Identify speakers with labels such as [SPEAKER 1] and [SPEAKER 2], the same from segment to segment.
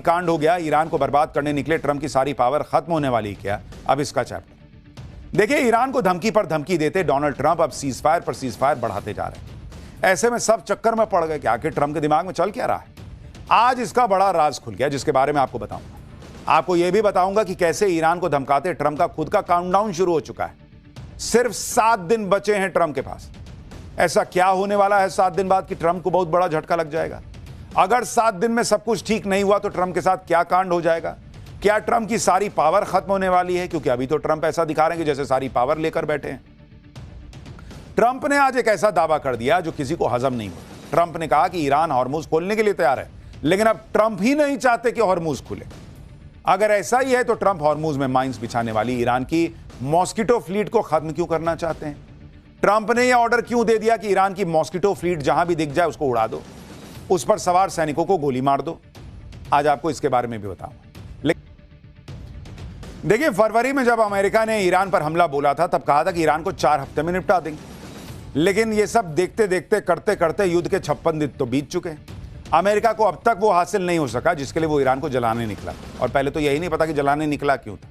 [SPEAKER 1] कांड हो गया, ईरान को बर्बाद करने निकले ट्रंप की सारी पावर खत्म होने वाली क्या? अब इसका चैप्टर देखिए। ईरान को धमकी पर धमकी देते डोनाल्ड ट्रंप अब सीजफायर पर सीजफायर बढ़ाते जा रहे हैं। ऐसे में सब चक्कर में पड़ गए कि आखिर ट्रंप के दिमाग में चल क्या रहा है। आज इसका बड़ा राज खुल गया, जिसके बारे में आपको बताऊंगा। आपको यह भी बताऊंगा कि कैसे ईरान को धमकाते ट्रंप का खुद का काउंटडाउन शुरू हो चुका है। सिर्फ 7 दिन बचे हैं ट्रंप के पास। ऐसा क्या होने वाला है 7 दिन बाद कि ट्रंप को बहुत बड़ा झटका लग जाएगा? अगर 7 दिन में सब कुछ ठीक नहीं हुआ तो ट्रंप के साथ क्या कांड हो जाएगा? क्या ट्रंप की सारी पावर खत्म होने वाली है? क्योंकि अभी तो ट्रंप ऐसा दिखा रहे हैं कि जैसे सारी पावर लेकर बैठे हैं। ट्रंप ने आज एक ऐसा दावा कर दिया जो किसी को हजम नहीं हुआ। ट्रंप ने कहा कि ईरान हॉर्मुज खोलने के लिए तैयार है, लेकिन अब ट्रंप ही नहीं चाहते कि हॉर्मुज खुले। अगर ऐसा ही है तो ट्रंप हॉर्मुज में माइंस बिछाने वाली ईरान की मॉस्किटो फ्लीट को खत्म क्यों करना चाहते हैं? ट्रंप ने यह ऑर्डर क्यों दे दिया कि ईरान की मॉस्किटो फ्लीट जहां भी दिख जाए उसको उड़ा दो, उस पर सवार सैनिकों को गोली मार दो? आज आपको इसके बारे में भी बताऊंगा। देखिए, फरवरी में जब अमेरिका ने ईरान पर हमला बोला था तब कहा था कि ईरान को 4 हफ्ते में निपटा देंगे, लेकिन ये सब देखते देखते करते करते युद्ध के 56 दिन तो बीत चुके हैं। अमेरिका को अब तक वो हासिल नहीं हो सका जिसके लिए वो ईरान को जलाने निकला, और पहले तो यही नहीं पता कि जलाने निकला क्यों था।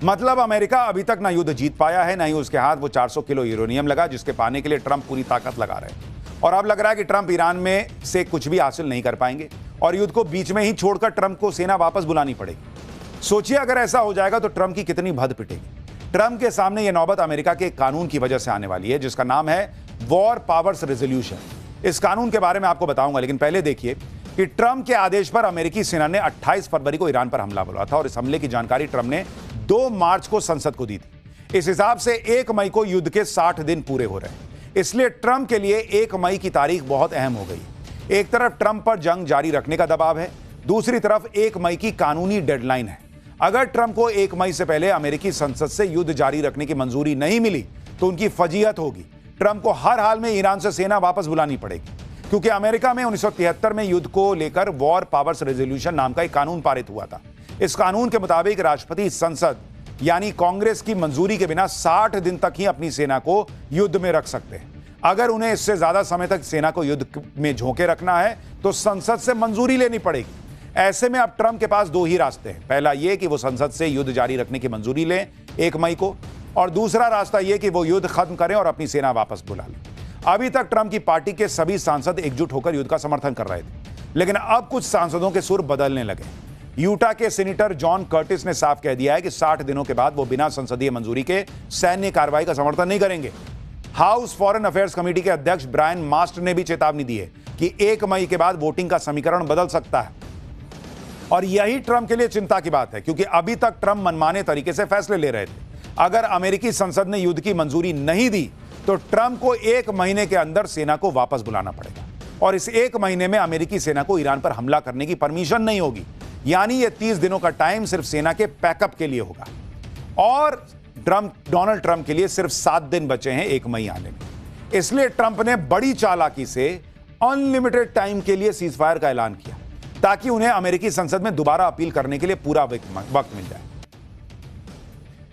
[SPEAKER 1] मतलब अमेरिका अभी तक ना युद्ध जीत पाया है, ना ही उसके हाथ वो 400 किलो यूरेनियम लगा जिसके पाने के लिए ट्रंप पूरी ताकत लगा रहे हैं। और अब लग रहा है कि ट्रंप ईरान में से कुछ भी हासिल नहीं कर पाएंगे और युद्ध को बीच में ही छोड़कर ट्रंप को सेना वापस बुलानी पड़ेगी। सोचिए अगर ऐसा हो जाएगा तो ट्रंप की कितनी भद पिटेगी। ट्रंप के सामने यह नौबत अमेरिका के कानून की वजह से आने वाली है, जिसका नाम है वॉर पावर्स रेजोल्यूशन। इस कानून के बारे में आपको बताऊंगा, लेकिन पहले देखिए कि ट्रंप के आदेश पर अमेरिकी सेना ने 28 फरवरी को ईरान पर हमला बोला था और इस हमले की जानकारी ट्रंप ने 2 मार्च को संसद को दी थी। इस हिसाब से 1 मई को युद्ध के 60 दिन पूरे हो रहे हैं। इसलिए ट्रंप के लिए 1 मई की तारीख बहुत अहम हो गई। एक तरफ ट्रंप पर जंग जारी रखने का दबाव है, दूसरी तरफ 1 मई की कानूनी डेडलाइन है। अगर ट्रंप को 1 मई से पहले अमेरिकी संसद से युद्ध जारी रखने की मंजूरी नहीं मिली तो उनकी फजीहत होगी। ट्रंप को हर हाल में ईरान से सेना वापस बुलानी पड़ेगी, क्योंकि अमेरिका में 1973 में युद्ध को लेकर वॉर पावर्स रेजोल्यूशन नाम का एक कानून पारित हुआ था। इस कानून के मुताबिक राष्ट्रपति संसद यानी कांग्रेस की मंजूरी के बिना 60 दिन तक ही अपनी सेना को युद्ध में रख सकते हैं। अगर उन्हें इससे ज्यादा समय तक सेना को युद्ध में झोंके रखना है तो संसद से मंजूरी लेनी पड़ेगी। ऐसे में अब ट्रंप के पास 2 ही रास्ते हैं। पहला यह कि वो संसद से युद्ध जारी रखने की मंजूरी लें 1 मई को, और दूसरा रास्ता यह कि वो युद्ध खत्म करें और अपनी सेना वापस बुला लें। अभी तक ट्रंप की पार्टी के सभी सांसद एकजुट होकर युद्ध का समर्थन कर रहे थे, लेकिन अब कुछ सांसदों के सुर बदलने लगे। यूटा के सीनेटर जॉन कर्टिस ने साफ कह दिया है कि 60 दिनों के बाद वो बिना संसदीय मंजूरी के सैन्य कार्रवाई का समर्थन नहीं करेंगे। हाउस फॉरेन अफेयर्स कमेटी के अध्यक्ष ब्रायन मास्ट ने भी चेतावनी दी है कि 1 मई के बाद वोटिंग का समीकरण बदल सकता है, और यही ट्रंप के लिए चिंता की बात है, क्योंकि अभी तक ट्रंप मनमाने तरीके से फैसले ले रहे थे। अगर अमेरिकी संसद ने युद्ध की मंजूरी नहीं दी तो ट्रंप को 1 महीने के अंदर सेना को वापस बुलाना पड़ेगा, और इस 1 महीने में अमेरिकी सेना को ईरान पर हमला करने की परमिशन नहीं होगी। यानी ये 30 दिनों का टाइम सिर्फ सेना के पैकअप के लिए होगा, और डोनाल्ड ट्रंप के लिए सिर्फ 7 दिन बचे हैं 1 मई आने में। इसलिए ट्रंप ने बड़ी चालाकी से अनलिमिटेड टाइम के लिए सीजफायर का ऐलान किया, ताकि उन्हें अमेरिकी संसद में दोबारा अपील करने के लिए पूरा वक्त मिल जाए।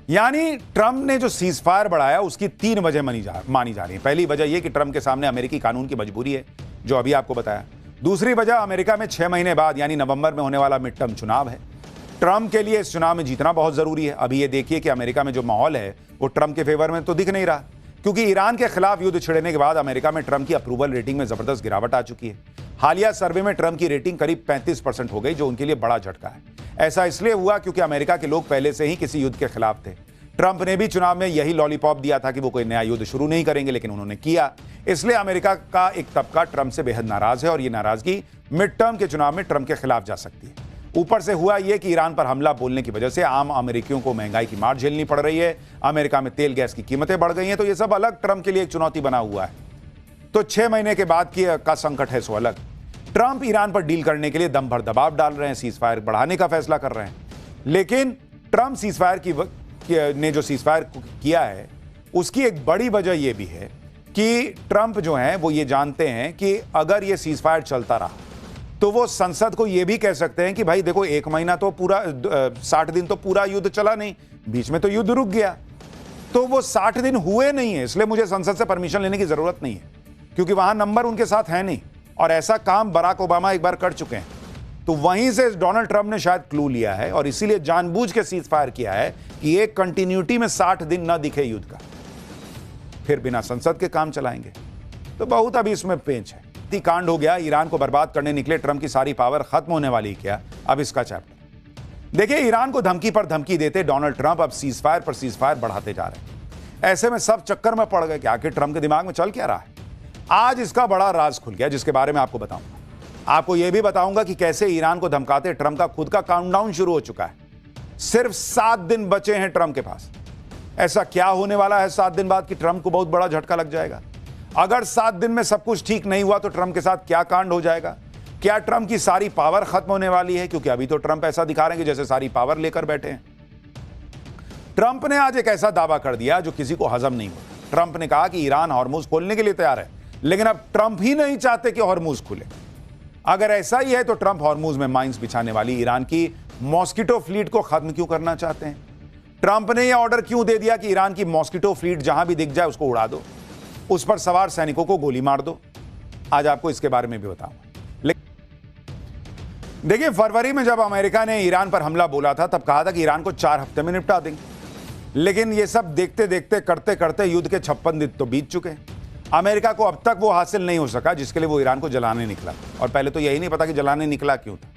[SPEAKER 1] यानी ट्रंप ने जो सीजफायर बढ़ाया उसकी 3 वजह मानी जा रही है। पहली वजह यह कि ट्रंप के सामने अमेरिकी कानून की मजबूरी है, जो अभी आपको बताया। दूसरी वजह अमेरिका में 6 महीने बाद यानी नवंबर में होने वाला मिड टर्म चुनाव है। ट्रंप के लिए इस चुनाव में जीतना बहुत जरूरी है। अभी ये देखिए कि अमेरिका में जो माहौल है वो ट्रंप के फेवर में तो दिख नहीं रहा, क्योंकि ईरान के खिलाफ युद्ध छिड़ने के बाद अमेरिका में ट्रंप की अप्रूवल रेटिंग में जबरदस्त गिरावट आ चुकी है। हालिया सर्वे में ट्रंप की रेटिंग करीब 35% हो गई, जो उनके लिए बड़ा झटका है। ऐसा इसलिए हुआ क्योंकि अमेरिका के लोग पहले से ही किसी युद्ध के खिलाफ थे। ट्रंप ने भी चुनाव में यही लॉलीपॉप दिया था कि वो कोई नया युद्ध शुरू नहीं करेंगे, लेकिन उन्होंने किया। इसलिए अमेरिका का एक तबका ट्रंप से बेहद नाराज है, और ये नाराजगी मिड टर्म के चुनाव में ट्रंप के खिलाफ जा सकती है। ऊपर से हुआ यह कि ईरान पर हमला बोलने की वजह से आम अमेरिकियों को महंगाई की मार झेलनी पड़ रही है। अमेरिका में तेल गैस की कीमतें बढ़ गई हैं, तो ये सब अलग ट्रंप के लिए एक चुनौती बना हुआ है। तो 6 महीने के बाद का संकट है सो अलग। ट्रंप ईरान पर डील करने के लिए दम भर दबाव डाल रहे हैं, सीजफायर बढ़ाने का फैसला कर रहे हैं। लेकिन ट्रंप ने जो सीजफायर किया है उसकी एक बड़ी वजह यह भी है कि ट्रंप जो है वो ये जानते हैं कि अगर ये सीजफायर चलता रहा तो वो संसद को ये भी कह सकते हैं कि भाई देखो 1 महीना तो पूरा 60 दिन तो पूरा युद्ध चला नहीं, बीच में तो युद्ध रुक गया, तो वो 60 दिन हुए नहीं है, इसलिए मुझे संसद से परमिशन लेने की जरूरत नहीं है, क्योंकि वहां नंबर उनके साथ है नहीं। और ऐसा काम बराक ओबामा एक बार कर चुके हैं। तो वहीं से डोनाल्ड ट्रंप ने शायद क्लू लिया है और इसीलिए जानबूझ के सीज फायर किया है कि एक कंटिन्यूटी में 60 दिन न दिखे युद्ध का, फिर बिना संसद के काम चलाएंगे। तो बहुत अभी इसमें पेंच है। कांड हो गया, ईरान को बर्बाद करने निकले ट्रंप की सारी पावर खत्म होने वाली क्या? अब इसका चैप्टर देखिए। ईरान को धमकी पर धमकी देते डोनाल्ड ट्रंप अब सीज फायर पर सीज फायर बढ़ाते जा रहे हैं। ऐसे में सब चक्कर में पड़ गए कि आखिर ट्रंप के दिमाग में चल क्या रहा है। आज इसका बड़ा राज खुल गया जिसके बारे में आपको बताऊंगा। आपको यह भी बताऊंगा कि कैसे ईरान को धमकाते ट्रंप का खुद का काउंटडाउन शुरू हो चुका है। सिर्फ 7 दिन बचे हैं ट्रंप के पास। ऐसा क्या होने वाला है 7 दिन बाद कि ट्रंप को बहुत बड़ा झटका लग जाएगा? अगर 7 दिन में सब कुछ ठीक नहीं हुआ तो ट्रंप के साथ क्या कांड हो जाएगा? क्या ट्रंप की सारी पावर खत्म होने वाली है? क्योंकि अभी तो ट्रंप ऐसा दिखा रहे हैं कि जैसे सारी पावर लेकर बैठे हैं। ट्रंप ने आज एक ऐसा दावा कर दिया जो किसी को हजम नहीं हुआ। ट्रंप ने कहा कि ईरान हॉर्मुज खोलने के लिए तैयार है, लेकिन अब ट्रंप ही नहीं चाहते कि हॉर्मुज खुले। अगर ऐसा ही है तो ट्रंप हॉर्मुज में माइंस बिछाने वाली ईरान की मॉस्किटो फ्लीट को खत्म क्यों करना चाहते हैं? ट्रंप ने यह ऑर्डर क्यों दे दिया कि ईरान की मॉस्किटो फ्लीट जहां भी दिख जाए उसको उड़ा दो, उस पर सवार सैनिकों को गोली मार दो? आज आपको इसके बारे में भी बताऊंगा। देखिए, फरवरी में जब अमेरिका ने ईरान पर हमला बोला था तब कहा था कि ईरान को 4 हफ्ते में निपटा देंगे, लेकिन ये सब देखते देखते करते करते युद्ध के 56 दिन तो बीत चुके हैं। अमेरिका को अब तक वो हासिल नहीं हो सका जिसके लिए वो ईरान को जलाने निकला। और पहले तो यही नहीं पता कि जलाने निकला क्यों था।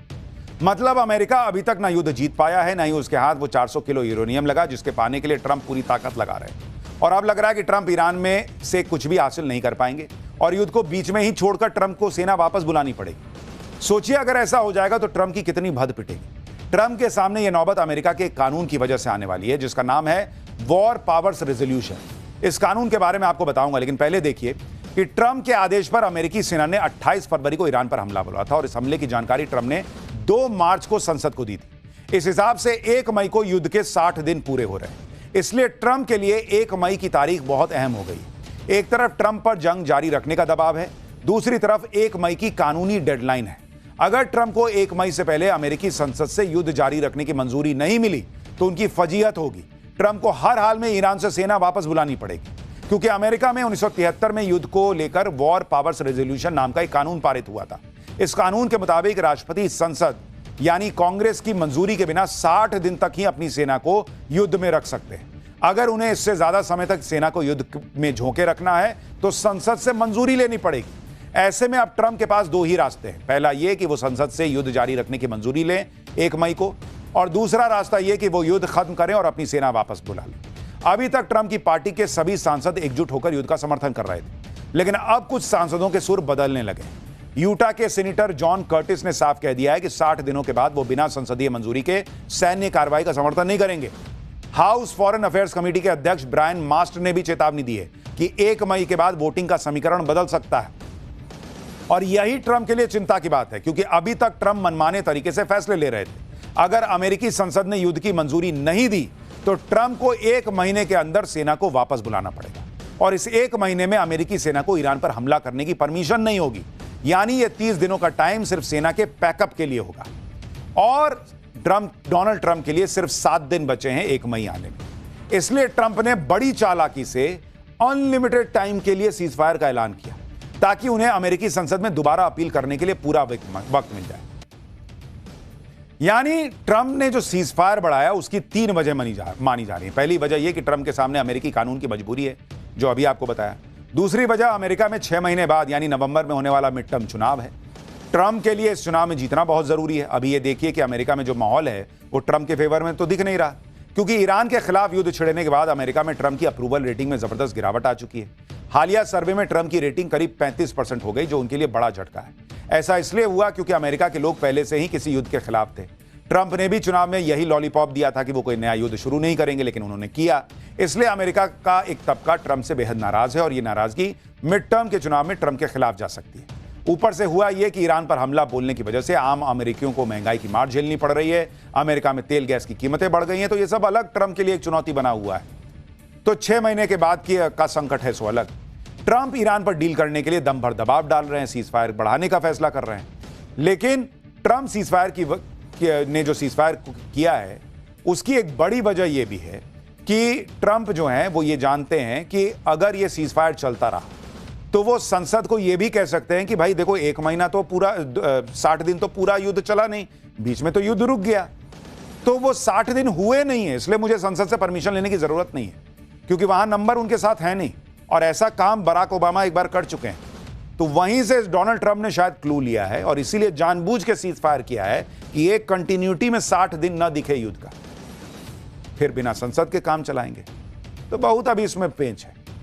[SPEAKER 1] मतलब अमेरिका अभी तक ना युद्ध जीत पाया है, ना ही उसके हाथ वो 400 किलो यूरेनियम लगा जिसके पाने के लिए ट्रंप पूरी ताकत लगा रहे हैं। और अब लग रहा है कि ट्रंप ईरान में से कुछ भी हासिल नहीं कर पाएंगे और युद्ध को बीच में ही छोड़कर ट्रंप को सेना वापस बुलानी पड़ेगी। सोचिए अगर ऐसा हो जाएगा तो ट्रंप की कितनी भद पिटेगी। ट्रंप के सामने यह नौबत अमेरिका के कानून की वजह से आने वाली है जिसका नाम है वॉर पावर्स रेजोल्यूशन। इस कानून के बारे में आपको बताऊंगा, लेकिन पहले देखिए कि ट्रंप के आदेश पर अमेरिकी सेना ने 28 फरवरी को ईरान पर हमला बोला था और इस हमले की जानकारी ट्रंप ने 2 मार्च को संसद को दी थी। इस हिसाब से 1 मई को युद्ध के 60 दिन पूरे हो रहे हैं। इसलिए ट्रंप के लिए 1 मई की तारीख बहुत अहम हो गई। एक तरफ ट्रंप पर जंग जारी रखने का दबाव है, दूसरी तरफ 1 मई की कानूनी डेडलाइन है। अगर ट्रंप को 1 मई से पहले अमेरिकी संसद से युद्ध जारी रखने की मंजूरी नहीं मिली तो उनकी फजीहत होगी। ट्रंप को हर हाल में ईरान से सेना वापस बुलानी पड़ेगी, क्योंकि अमेरिका में 1973 में युद्ध को लेकर वॉर पावर्स रेजोल्यूशन नाम का एक कानून पारित हुआ था। इस कानून के मुताबिक राष्ट्रपति संसद यानी कांग्रेस की मंजूरी के बिना 60 दिन तक ही अपनी सेना को युद्ध में रख सकते हैं। अगर उन्हें इससे ज्यादा समय तक सेना को युद्ध में झोंके रखना है तो संसद से मंजूरी लेनी पड़ेगी। ऐसे में अब ट्रंप के पास 2 ही रास्ते हैं। पहला यह कि वो संसद से युद्ध जारी रखने की मंजूरी लें 1 मई को, और दूसरा रास्ता यह कि वो युद्ध खत्म करें और अपनी सेना वापस बुला लें। अभी तक ट्रंप की पार्टी के सभी सांसद एकजुट होकर युद्ध का समर्थन कर रहे थे, लेकिन अब कुछ सांसदों के सुर बदलने लगे। यूटा के सीनेटर जॉन कर्टिस ने साफ कह दिया है कि 60 दिनों के बाद वो बिना संसदीय मंजूरी के सैन्य कार्रवाई का समर्थन नहीं करेंगे। हाउस फॉरेन अफेयर्स कमेटी के अध्यक्ष ब्रायन मास्ट ने भी चेतावनी दी है कि 1 मई के बाद वोटिंग का समीकरण बदल सकता है। और यही ट्रंप के लिए चिंता की बात है, क्योंकि अभी तक ट्रंप मनमाने तरीके से फैसले ले रहे थे। अगर अमेरिकी संसद ने युद्ध की मंजूरी नहीं दी तो ट्रंप को 1 महीने के अंदर सेना को वापस बुलाना पड़ेगा, और इस 1 महीने में अमेरिकी सेना को ईरान पर हमला करने की परमिशन नहीं होगी। यानी ये 30 दिनों का टाइम सिर्फ सेना के पैकअप के लिए होगा। और डोनाल्ड ट्रंप के लिए सिर्फ 7 दिन बचे हैं 1 मई आने में। इसलिए ट्रंप ने बड़ी चालाकी से अनलिमिटेड टाइम के लिए सीज फायर का ऐलान किया, ताकि उन्हें अमेरिकी संसद में दोबारा अपील करने के लिए पूरा वक्त मिल जाए। यानी ट्रंप ने जो सीज फायर बढ़ाया उसकी 3 वजह मानी जा रही है। पहली वजह यह कि ट्रंप के सामने अमेरिकी कानून की मजबूरी है, जो अभी आपको बताया। दूसरी वजह अमेरिका में 6 महीने बाद यानी नवंबर में होने वाला मिड टर्म चुनाव है। ट्रंप के लिए इस चुनाव में जीतना बहुत जरूरी है। अभी ये देखिए कि अमेरिका में जो माहौल है वो ट्रंप के फेवर में तो दिख नहीं रहा, क्योंकि ईरान के खिलाफ युद्ध छिड़ने के बाद अमेरिका में ट्रंप की अप्रूवल रेटिंग में जबरदस्त गिरावट आ चुकी है। हालिया सर्वे में ट्रंप की रेटिंग करीब 35% हो गई, जो उनके लिए बड़ा झटका है। ऐसा इसलिए हुआ क्योंकि अमेरिका के लोग पहले से ही किसी युद्ध के खिलाफ थे। ट्रंप ने भी चुनाव में यही लॉलीपॉप दिया था कि वो कोई नया युद्ध शुरू नहीं करेंगे, लेकिन उन्होंने किया। इसलिए अमेरिका का एक तबका ट्रंप से बेहद नाराज है और ये नाराजगी मिड टर्म के चुनाव में ट्रंप के खिलाफ जा सकती है। ऊपर से हुआ यह कि ईरान पर हमला बोलने की वजह से आम अमेरिकियों को महंगाई की मार झेलनी पड़ रही है। अमेरिका में तेल गैस की कीमतें बढ़ गई हैं, तो ये सब अलग ट्रंप के लिए एक चुनौती बना हुआ है। तो 6 महीने के बाद का संकट है, सो अलग। ट्रंप ईरान पर डील करने के लिए दम भर दबाव डाल रहे हैं, सीज फायर बढ़ाने का फैसला कर रहे हैं। लेकिन ट्रंप सीज फायर ने जो सीज फायर किया है उसकी एक बड़ी वजह यह भी है कि ट्रंप जो है वो ये जानते हैं कि अगर ये सीज फायर चलता रहा तो वो संसद को यह भी कह सकते हैं कि भाई देखो, 1 महीना तो पूरा 60 दिन तो पूरा युद्ध चला नहीं, बीच में तो युद्ध रुक गया, तो वो 60 दिन हुए नहीं है, इसलिए मुझे संसद से परमिशन लेने की जरूरत नहीं है, क्योंकि वहां नंबर उनके साथ है नहीं। और ऐसा काम बराक ओबामा एक बार कर चुके हैं। तो वहीं से डोनाल्ड ट्रंप ने शायद क्लू लिया है और इसीलिए जानबूझ के सीज फायर किया है कि एक कंटिन्यूटी में 60 दिन न दिखे युद्ध का, फिर बिना संसद के काम चलाएंगे। तो बहुत अभी इसमें पेंच है।